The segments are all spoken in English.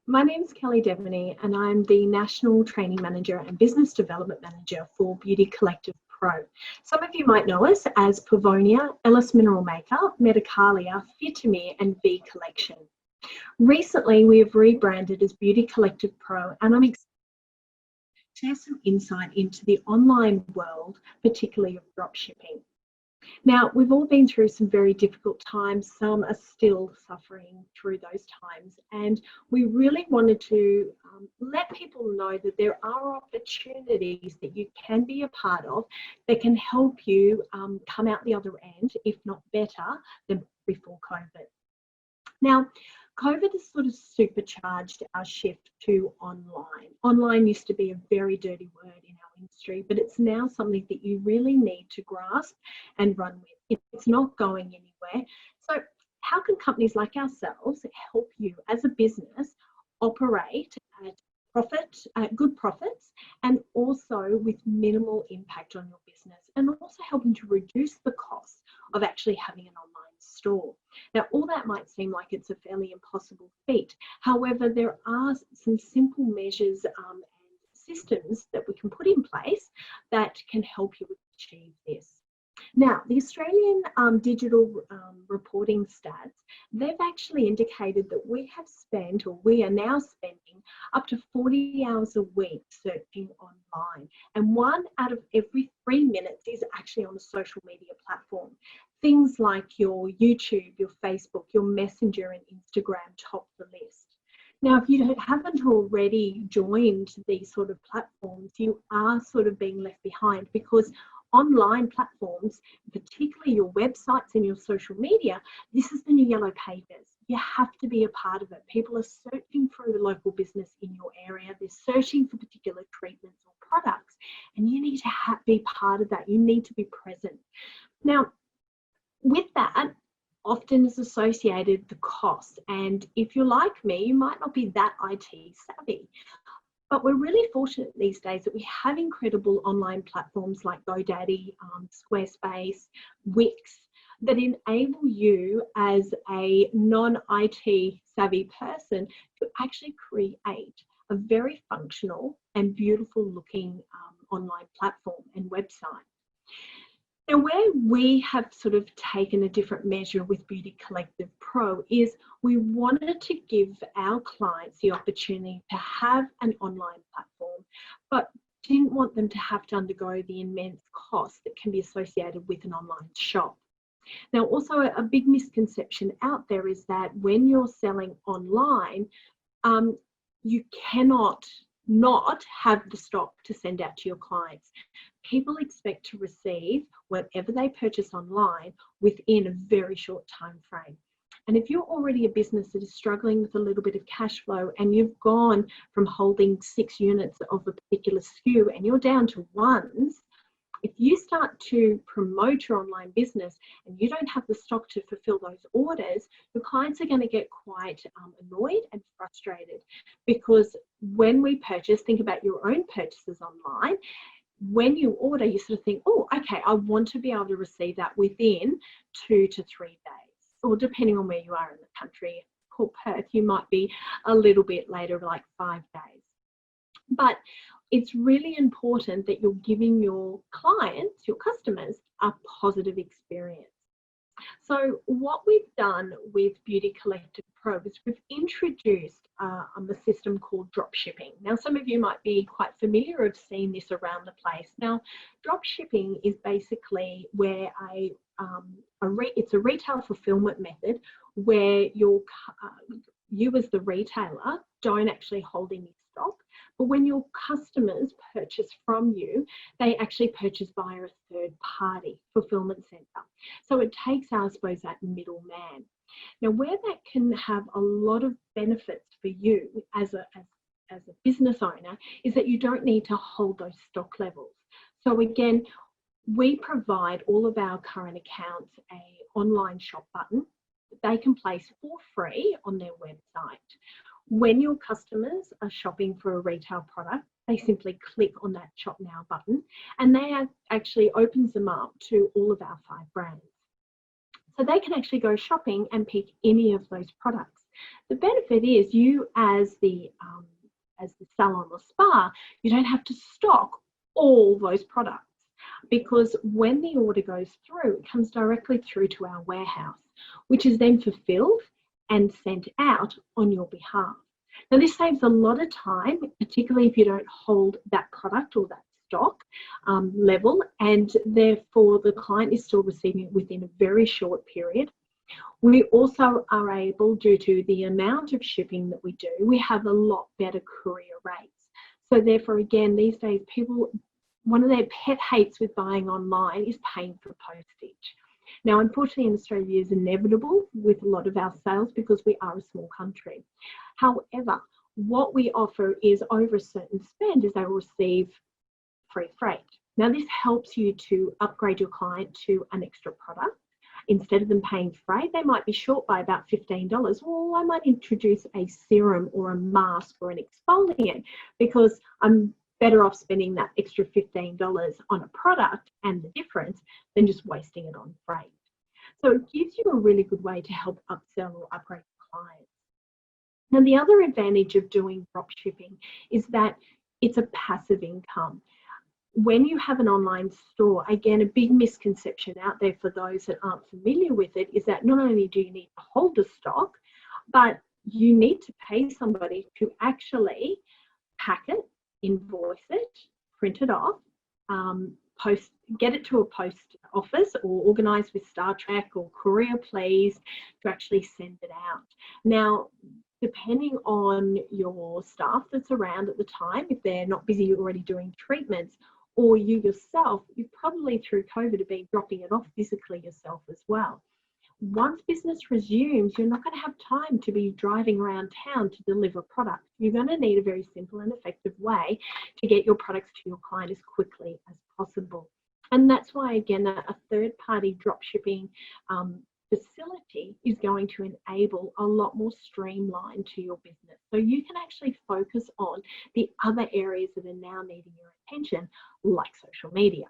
My name is Kellie Deveney and I'm the National Training Manager and Business Development Manager for Beauty Collective Pro. Some of you might know us as Pavonia, Ellis Mineral Makeup, Medicalia, Fitamir and V Collection. Recently we have rebranded as Beauty Collective Pro and I'm excited to share some insight into the online world, particularly of dropshipping. Now, we've all been through some very difficult times. Some are still suffering through those times. And we really wanted to let people know that there are opportunities that you can be a part of that can help you come out the other end, if not better, than before COVID. Now, COVID has sort of supercharged our shift to online. Online used to be a very dirty word in our industry, but it's now something that you really need to grasp and run with. It's not going anywhere. So how can companies like ourselves help you as a business operate at good profits and also with minimal impact on your business, and also helping to reduce the cost of actually having an online store? Now, all that might seem like it's a fairly impossible feat. However, there are some simple measures and systems that we can put in place that can help you achieve this. Now, the Australian digital reporting stats, they've actually indicated that we are now spending up to 40 hours a week searching online. And 1 out of every 3 minutes is actually on a social media platform. Things like your YouTube, your Facebook, your Messenger and Instagram top the list. Now, if you haven't already joined these sort of platforms, you are sort of being left behind, because online platforms, particularly your websites and your social media, this is the new yellow pages. You have to be a part of it. People are searching for a local business in your area. They're searching for particular treatments or products, and you need to be part of that. You need to be present. Now, with that, often is associated the cost. And if you're like me, you might not be that IT savvy. But we're really fortunate these days that we have incredible online platforms like GoDaddy, Squarespace, Wix, that enable you as a non-IT savvy person to actually create a very functional and beautiful looking online platform and website. Now, where we have sort of taken a different measure with Beauty Collective Pro is we wanted to give our clients the opportunity to have an online platform, but didn't want them to have to undergo the immense cost that can be associated with an online shop. Now, also a big misconception out there is that when you're selling online, you cannot not have the stock to send out to your clients. People expect to receive whatever they purchase online within a very short time frame. And if you're already a business that is struggling with a little bit of cash flow and you've gone from holding 6 units of a particular SKU and you're down to ones, if you start to promote your online business and you don't have the stock to fulfill those orders, your clients are going to get quite annoyed and frustrated, because when we purchase, think about your own purchases online. When you order, you sort of think, oh, okay, I want to be able to receive that within 2 to 3 days, or depending on where you are in the country. For Perth, you might be a little bit later, like 5 days. But it's really important that you're giving your clients, your customers, a positive experience. So what we've done with Beauty Collective Pro is we've introduced a system called dropshipping. Now, some of you might be quite familiar or have seen this around the place. Now, dropshipping is basically where it's a retail fulfillment method where you as the retailer don't actually hold any stock, but when your customers purchase from you, they actually purchase via a third party fulfillment centre. So it takes, I suppose, that middleman. Now, where that can have a lot of benefits for you as a business owner is that you don't need to hold those stock levels. So again, we provide all of our current accounts an online shop button that they can place for free on their website. When your customers are shopping for a retail product, they simply click on that Shop Now button, and that actually opens them up to all of our 5 brands. So they can actually go shopping and pick any of those products. The benefit is you as the salon or spa, you don't have to stock all those products, because when the order goes through, it comes directly through to our warehouse, which is then fulfilled and sent out on your behalf. Now, this saves a lot of time, particularly if you don't hold that product or that stock level, and therefore the client is still receiving it within a very short period. We also are able, due to the amount of shipping that we do, we have a lot better courier rates. So therefore, again, these days, people, one of their pet hates with buying online is paying for postage. Now, unfortunately, in Australia, is inevitable with a lot of our sales because we are a small country. However, what we offer is over a certain spend is they will receive free freight. Now, this helps you to upgrade your client to an extra product. Instead of them paying freight, they might be short by about $15. Well, I might introduce a serum or a mask or an exfoliant because I'm better off spending that extra $15 on a product and the difference than just wasting it on freight. So it gives you a really good way to help upsell or upgrade clients. Now, the other advantage of doing drop shipping is that it's a passive income. When you have an online store, again, a big misconception out there for those that aren't familiar with it is that not only do you need to hold the stock, but you need to pay somebody to actually pack it, invoice it, print it off, get it to a post office or organise with Star Trek or Courier Please to actually send it out. Now, depending on your staff that's around at the time, if they're not busy already doing treatments, or you yourself, you probably through COVID have been dropping it off physically yourself as well. Once business resumes, you're not going to have time to be driving around town to deliver product. You're going to need a very simple and effective way to get your products to your client as quickly as possible. And that's why, again, a third-party drop shipping facility is going to enable a lot more streamline to your business. So you can actually focus on the other areas that are now needing your attention, like social media.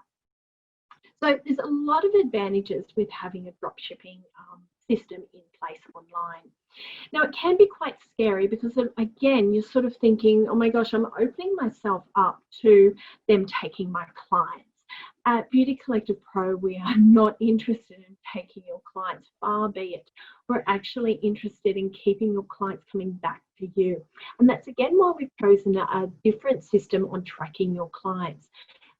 So there's a lot of advantages with having a drop shipping system in place online. Now, it can be quite scary because, again, you're sort of thinking, oh my gosh, I'm opening myself up to them taking my clients. At Beauty Collective Pro, we are not interested in taking your clients, far be it. We're actually interested in keeping your clients coming back to you. And that's, again, why we've chosen a different system on tracking your clients.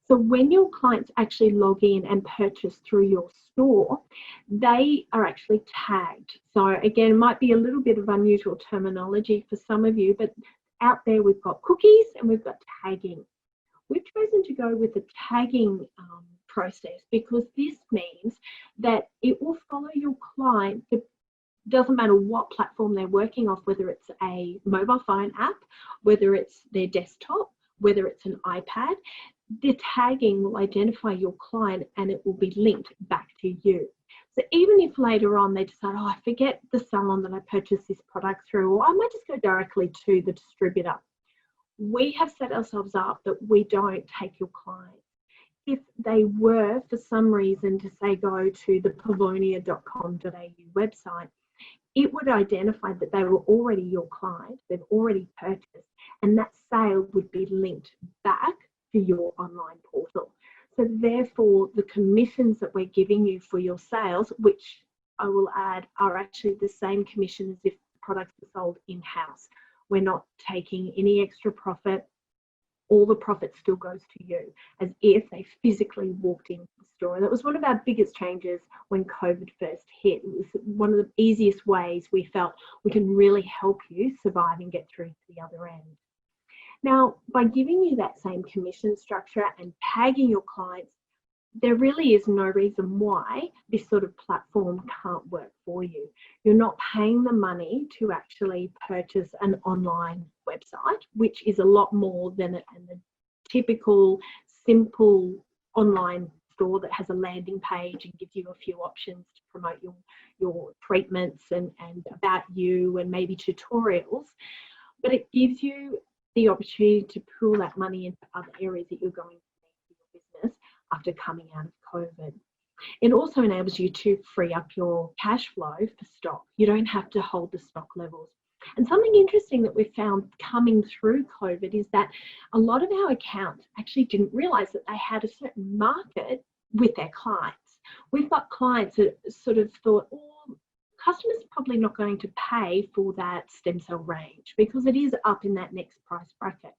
So when your clients actually log in and purchase through your store, they are actually tagged. So again, it might be a little bit of unusual terminology for some of you, but out there we've got cookies and we've got tagging. We've chosen to go with the tagging process because this means that it will follow your client. It doesn't matter what platform they're working off, whether it's a mobile phone app, whether it's their desktop, whether it's an iPad. The tagging will identify your client and it will be linked back to you. So even if later on they decide, oh, I forget the salon that I purchased this product through, or I might just go directly to the distributor, we have set ourselves up that we don't take your clients. If they were, for some reason, to say go to the pavonia.com.au website, it would identify that they were already your client, they've already purchased, and that sale would be linked back to your online portal. So therefore, the commissions that we're giving you for your sales, which I will add, are actually the same commission as if the products were sold in-house. We're not taking any extra profit. All the profit still goes to you as if they physically walked into the store. And that was one of our biggest changes when COVID first hit. It was one of the easiest ways we felt we can really help you survive and get through to the other end. Now, by giving you that same commission structure and tagging your clients, there really is no reason why this sort of platform can't work for you. You're not paying the money to actually purchase an online website, which is a lot more than a typical, simple online store that has a landing page and gives you a few options to promote your treatments and about you and maybe tutorials. But it gives you the opportunity to pool that money into other areas that you're going to need for your business after coming out of COVID. It also enables you to free up your cash flow for stock. You don't have to hold the stock levels. And something interesting that we've found coming through COVID is that a lot of our accounts actually didn't realise that they had a certain market with their clients. We've got clients that sort of thought, oh, customers are probably not going to pay for that stem cell range because it is up in that next price bracket.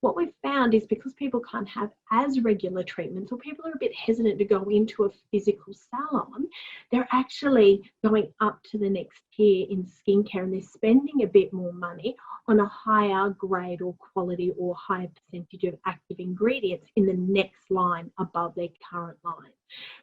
What we've found is because people can't have as regular treatments, or people are a bit hesitant to go into a physical salon, they're actually going up to the next tier in skincare, and they're spending a bit more money on a higher grade or quality or higher percentage of active ingredients in the next line above their current line.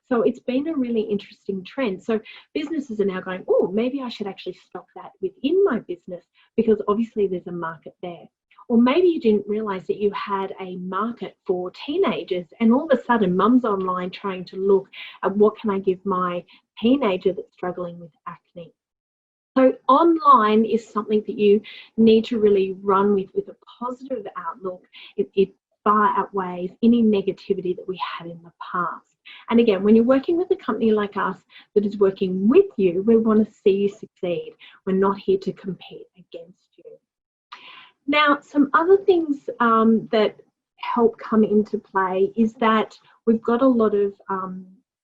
So it's been a really interesting trend. So businesses are now going, oh, maybe I should actually stock that within my business because obviously there's a market there. Or maybe you didn't realise that you had a market for teenagers, and all of a sudden mum's online trying to look at what can I give my teenager that's struggling with acne. So online is something that you need to really run with a positive outlook. It far outweighs any negativity that we had in the past. And again, when you're working with a company like us that is working with you, we want to see you succeed. We're not here to compete against you. Now, some other things that help come into play is that we've got a lot of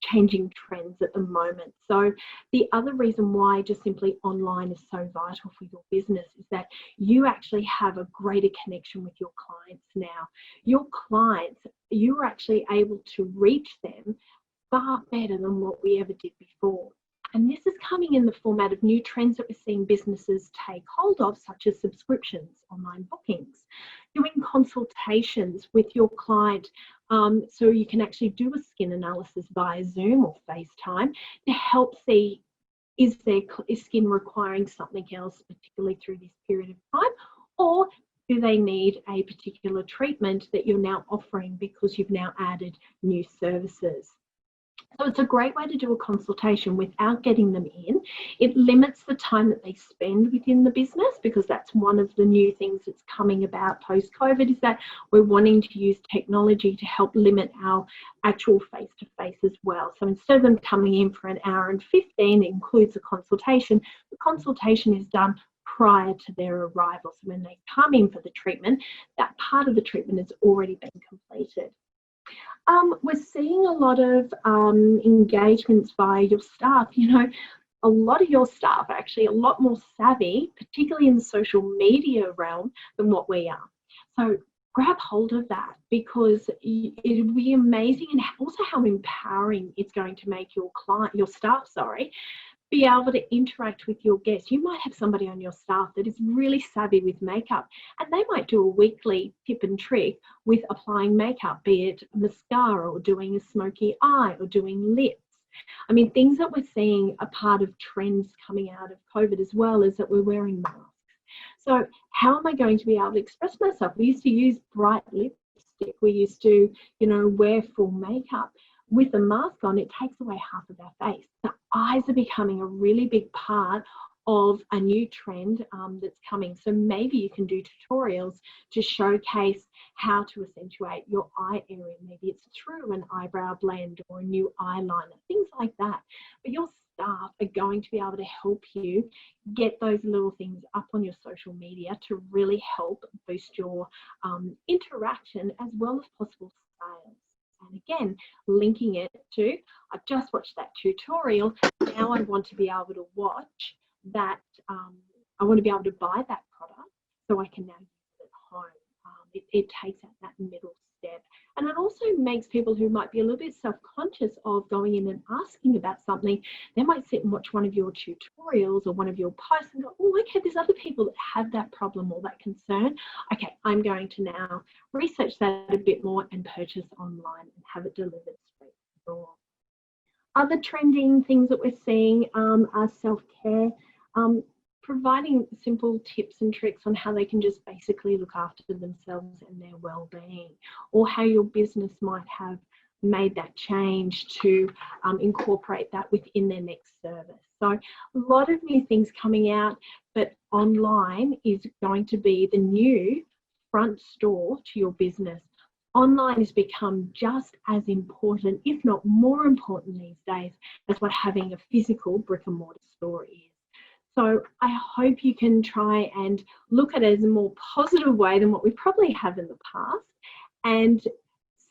changing trends at the moment. So the other reason why just simply online is so vital for your business is that you actually have a greater connection with your clients now. Your clients, you are actually able to reach them far better than what we ever did before. And this is coming in the format of new trends that we're seeing businesses take hold of, such as subscriptions, online bookings, doing consultations with your client, so you can actually do a skin analysis via Zoom or FaceTime to help see, is skin requiring something else, particularly through this period of time, or do they need a particular treatment that you're now offering because you've now added new services. So it's a great way to do a consultation without getting them in. It limits the time that they spend within the business, because that's one of the new things that's coming about post-COVID, is that we're wanting to use technology to help limit our actual face-to-face as well. So instead of them coming in for an hour and 15, it includes a consultation. The consultation is done prior to their arrival. So when they come in for the treatment, that part of the treatment has already been completed. We're seeing a lot of engagements by your staff. You know, a lot of your staff are actually a lot more savvy, particularly in the social media realm, than what we are. So grab hold of that, because it would be amazing, and also how empowering it's going to make your staff, be able to interact with your guests. You might have somebody on your staff that is really savvy with makeup, and they might do a weekly tip and trick with applying makeup, be it mascara or doing a smoky eye or doing lips. I mean, things that we're seeing are part of trends coming out of COVID as well, is that we're wearing masks. So how am I going to be able to express myself? We used to use bright lipstick. We used to, wear full makeup. With the mask on, it takes away half of our face. The eyes are becoming a really big part of a new trend that's coming. So maybe you can do tutorials to showcase how to accentuate your eye area. Maybe it's through an eyebrow blend or a new eyeliner, things like that. But your staff are going to be able to help you get those little things up on your social media to really help boost your interaction as well as possible sales. And again, linking it to, I've just watched that tutorial, now I want to be able to watch that, I want to be able to buy that product so I can now use it at home. It takes out that middle step. And it also makes people who might be a little bit self-conscious of going in and asking about something, they might sit and watch one of your tutorials or one of your posts and go, oh, okay, there's other people that have that problem or that concern. Okay, I'm going to now research that a bit more and purchase online and have it delivered straight to the door. Other trending things that we're seeing are self-care. Providing simple tips and tricks on how they can just basically look after themselves and their well-being, or how your business might have made that change to incorporate that within their next service. So a lot of new things coming out, but online is going to be the new front store to your business. online has become just as important, if not more important these days, as what having a physical brick and mortar store is. So I hope you can try and look at it as a more positive way than what we probably have in the past, and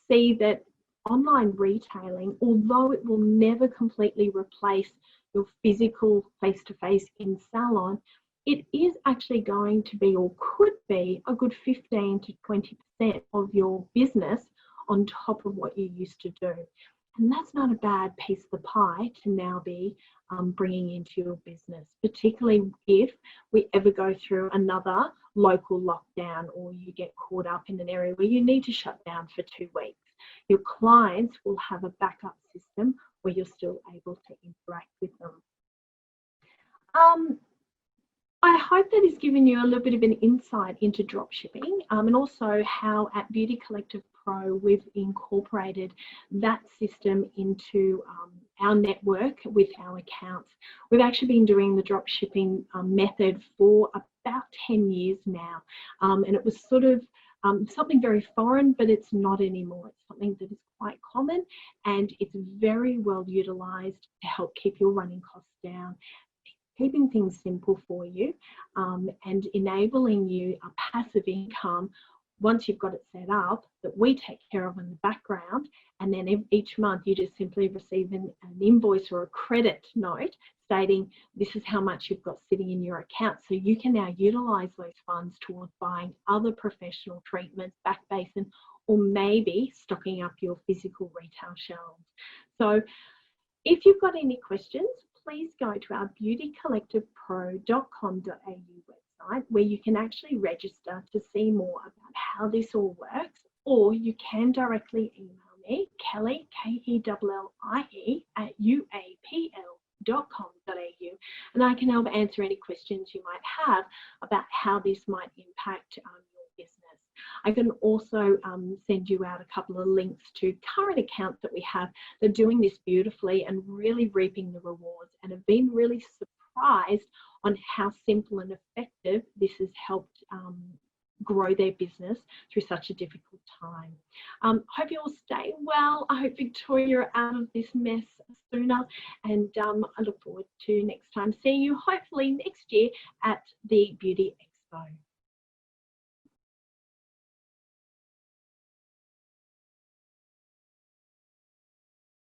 see that online retailing, although it will never completely replace your physical face-to-face in salon, it is actually going to be, or could be, a good 15 to 20% of your business on top of what you used to do. And that's not a bad piece of the pie to now be bringing into your business, particularly if we ever go through another local lockdown, or you get caught up in an area where you need to shut down for 2 weeks. Your clients will have a backup system where you're still able to interact with them. I hope that has given you a little bit of an insight into dropshipping, and also how at Beauty Collective Pro we've incorporated that system into our network with our accounts. We've actually been doing the dropshipping method for about 10 years now, and it was sort of something very foreign, but it's not anymore. It's something that is quite common, and it's very well utilised to help keep your running costs down, keeping things simple for you, and enabling you a passive income once you've got it set up that we take care of in the background. And then each month you just simply receive an invoice or a credit note stating this is how much you've got sitting in your account. So you can now utilise those funds towards buying other professional treatments, back basin, or maybe stocking up your physical retail shelves. So if you've got any questions, please go to our beautycollectivepro.com.au website, where you can actually register to see more about how this all works, or you can directly email me, Kellie, Kellie, @uapl.com.au, and I can help answer any questions you might have about how this might impact your business. I can also send you out a couple of links to current accounts that we have that are doing this beautifully and really reaping the rewards, and have been really surprised on how simple and effective this has helped grow their business through such a difficult time. Hope you all stay well. I hope Victoria are out of this mess sooner, and I look forward to next time seeing you, hopefully next year, at the Beauty Expo.